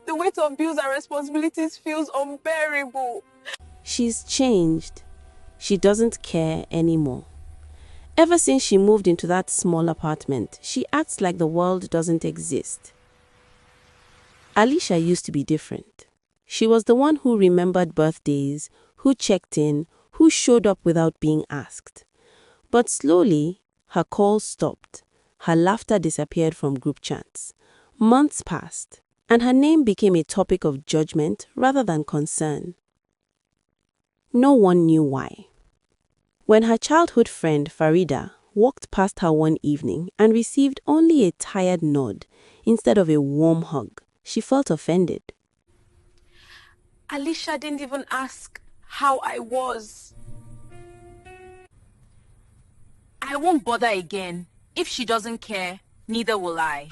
The weight of bills and responsibilities feels unbearable. She's changed. She doesn't care anymore. Ever since she moved into that small apartment, she acts like the world doesn't exist. Alicia used to be different. She was the one who remembered birthdays, who checked in, who showed up without being asked. But slowly, her calls stopped. Her laughter disappeared from group chats. Months passed, and her name became a topic of judgment rather than concern. No one knew why. When her childhood friend Farida walked past her one evening and received only a tired nod instead of a warm hug, she felt offended. Alicia didn't even ask how I was. I won't bother again. If she doesn't care, neither will I.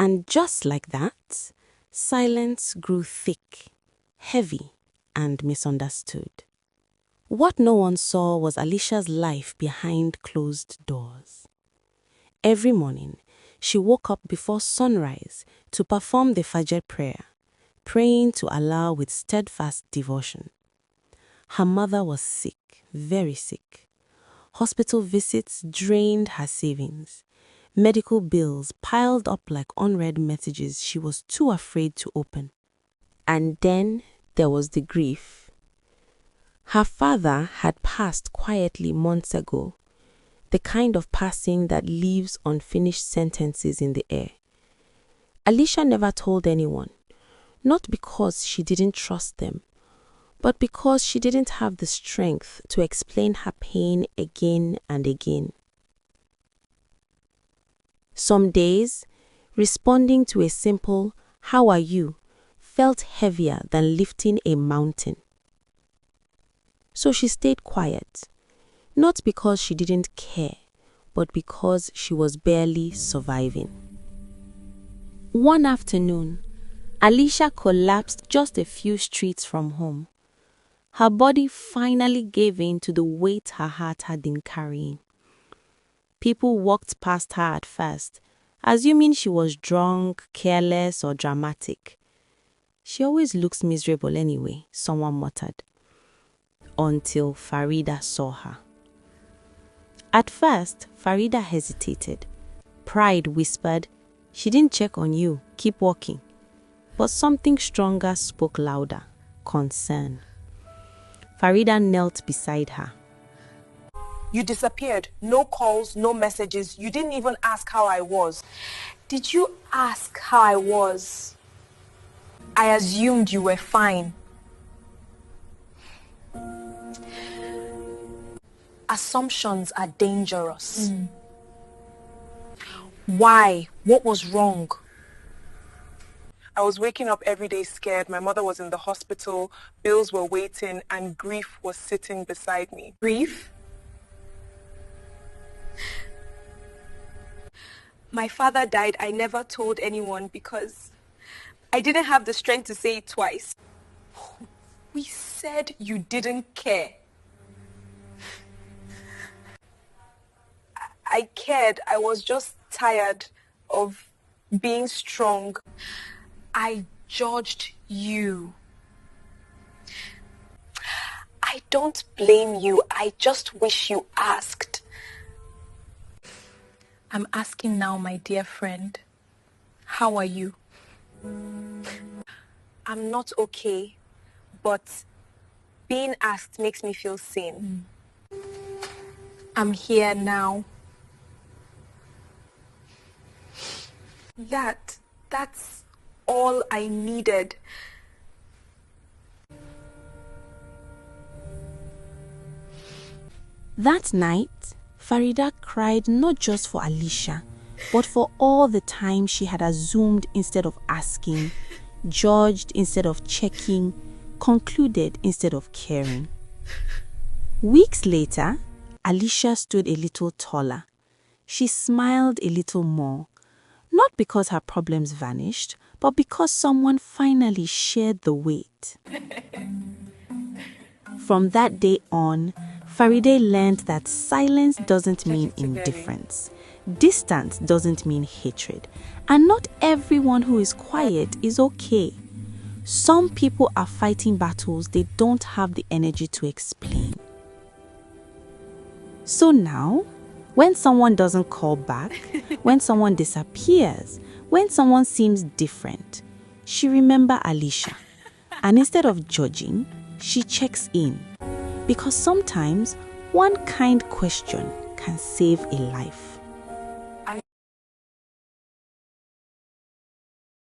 And just like that, silence grew thick, heavy, and misunderstood. What no one saw was Alicia's life behind closed doors. Every morning, she woke up before sunrise to perform the Fajr prayer, praying to Allah with steadfast devotion. Her mother was sick, very sick. Hospital visits drained her savings. Medical bills piled up like unread messages she was too afraid to open. And then there was the grief. Her father had passed quietly months ago, the kind of passing that leaves unfinished sentences in the air. Alicia never told anyone, not because she didn't trust them, but because she didn't have the strength to explain her pain again and again. Some days, responding to a simple, "How are you?" felt heavier than lifting a mountain. So she stayed quiet, not because she didn't care, but because she was barely surviving. One afternoon, Alicia collapsed just a few streets from home. Her body finally gave in to the weight her heart had been carrying. People walked past her at first, assuming she was drunk, careless, or dramatic. "She always looks miserable anyway," someone muttered. Until Farida saw her. At first, Farida hesitated. Pride whispered, "She didn't check on you, keep walking." But something stronger spoke louder, concern. Farida knelt beside her. You disappeared. No calls, no messages. You didn't even ask how I was. Did you ask how I was? I assumed you were fine. Assumptions are dangerous. Why? What was wrong? I was waking up every day scared. My mother was in the hospital, bills were waiting, and grief was sitting beside me. Grief? My father died. I never told anyone because I didn't have the strength to say it twice. We said you didn't care. I cared. I was just tired of being strong. I judged you. I don't blame you. I just wish you asked. I'm asking now, my dear friend. How are you? I'm not okay, but being asked makes me feel seen. I'm here now. That's all I needed. That night, Farida cried not just for Alicia, but for all the time she had assumed instead of asking, judged instead of checking, concluded instead of caring. Weeks later, Alicia stood a little taller. She smiled a little more, not because her problems vanished, but because someone finally shared the weight. From that day on, Faride learned that silence doesn't mean indifference. Distance doesn't mean hatred, and not everyone who is quiet is okay. Some people are fighting battles they don't have the energy to explain. So now, when someone doesn't call back, when someone disappears, when someone seems different, she remembers Alicia. And instead of judging, she checks in. Because sometimes one kind question can save a life.